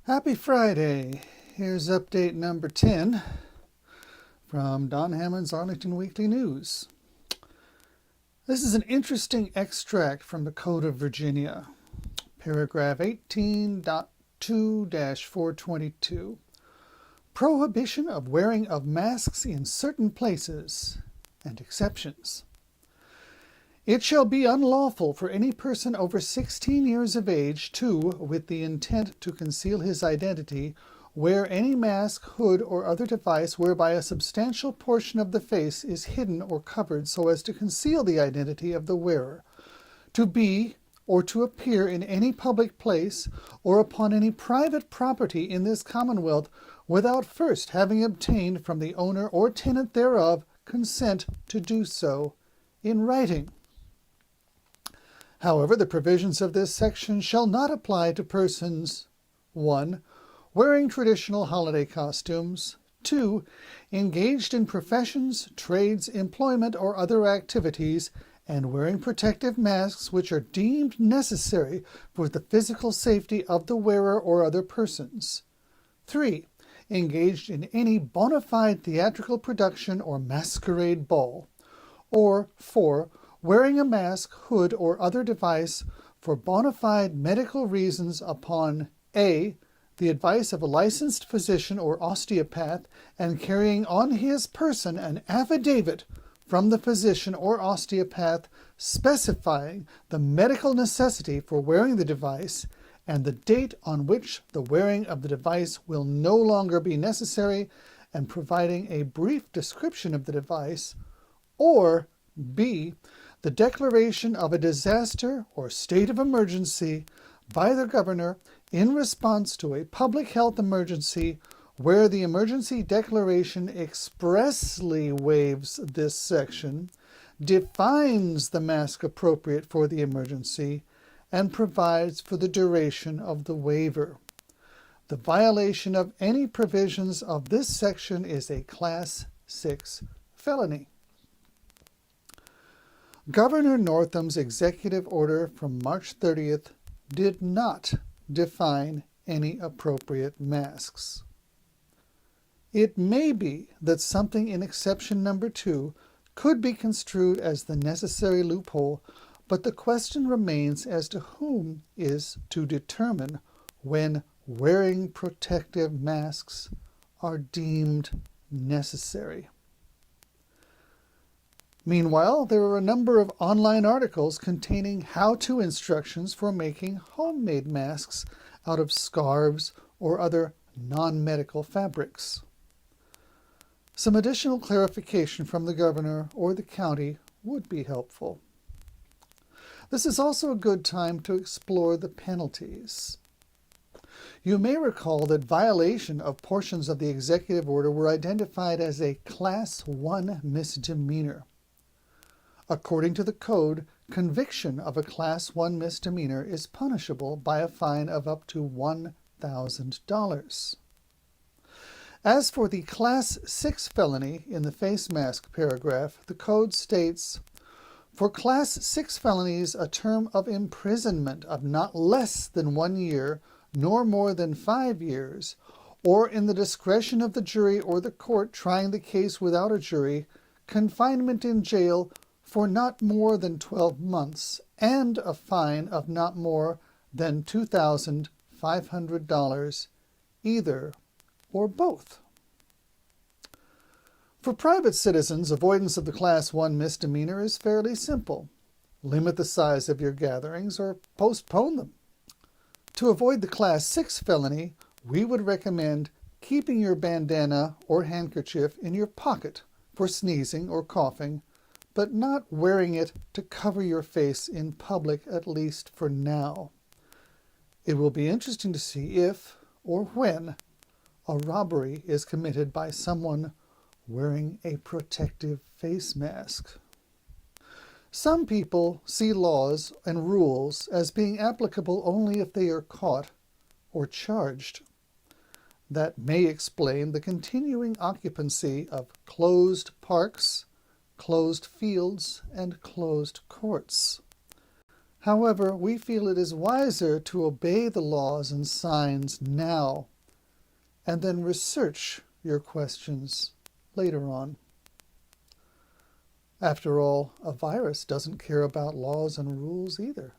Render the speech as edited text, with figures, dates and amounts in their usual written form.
Happy Friday! Here's update number 10 from Don Hammond's Arlington Weekly News. This is an interesting extract from the Code of Virginia, paragraph 18.2-422. Prohibition of wearing of masks in certain places and exceptions. It shall be unlawful for any person over 16 years of age to, with the intent to conceal his identity, wear any mask, hood, or other device whereby a substantial portion of the face is hidden or covered so as to conceal the identity of the wearer, to be or to appear in any public place or upon any private property in this Commonwealth without first having obtained from the owner or tenant thereof consent to do so in writing. However, the provisions of this section shall not apply to persons 1. Wearing traditional holiday costumes, 2. Engaged in professions, trades, employment, or other activities, and wearing protective masks which are deemed necessary for the physical safety of the wearer or other persons. 3. Engaged in any bona fide theatrical production or masquerade ball. Or 4. Wearing a mask, hood, or other device for bona fide medical reasons upon a. the advice of a licensed physician or osteopath, and carrying on his person an affidavit from the physician or osteopath specifying the medical necessity for wearing the device and the date on which the wearing of the device will no longer be necessary, and providing a brief description of the device, or b. the declaration of a disaster or state of emergency by the governor in response to a public health emergency where the emergency declaration expressly waives this section, defines the mask appropriate for the emergency, and provides for the duration of the waiver. The violation of any provisions of this section is a Class 6 felony. Governor Northam's executive order from March 30th did not define any appropriate masks. It may be that something in exception number 2 could be construed as the necessary loophole, but the question remains as to whom is to determine when wearing protective masks are deemed necessary. Meanwhile, there are a number of online articles containing how-to instructions for making homemade masks out of scarves or other non-medical fabrics. Some additional clarification from the governor or the county would be helpful. This is also a good time to explore the penalties. You may recall that violation of portions of the executive order were identified as a Class 1 misdemeanor. According to the code, conviction of a Class 1 misdemeanor is punishable by a fine of up to $1,000. As for the Class 6 felony in the face mask paragraph, the code states, for Class 6 felonies, a term of imprisonment of not less than 1 year, nor more than 5 years, or in the discretion of the jury or the court trying the case without a jury, confinement in jail for not more than 12 months, and a fine of not more than $2,500, either or both. For private citizens, avoidance of the Class 1 misdemeanor is fairly simple. Limit the size of your gatherings or postpone them. To avoid the Class 6 felony, we would recommend keeping your bandana or handkerchief in your pocket for sneezing or coughing, but not wearing it to cover your face in public, at least for now. It will be interesting to see if or when a robbery is committed by someone wearing a protective face mask. Some people see laws and rules as being applicable only if they are caught or charged. That may explain the continuing occupancy of closed parks, closed fields, and closed courts. However, we feel it is wiser to obey the laws and signs now, and then research your questions later on. After all, a virus doesn't care about laws and rules either.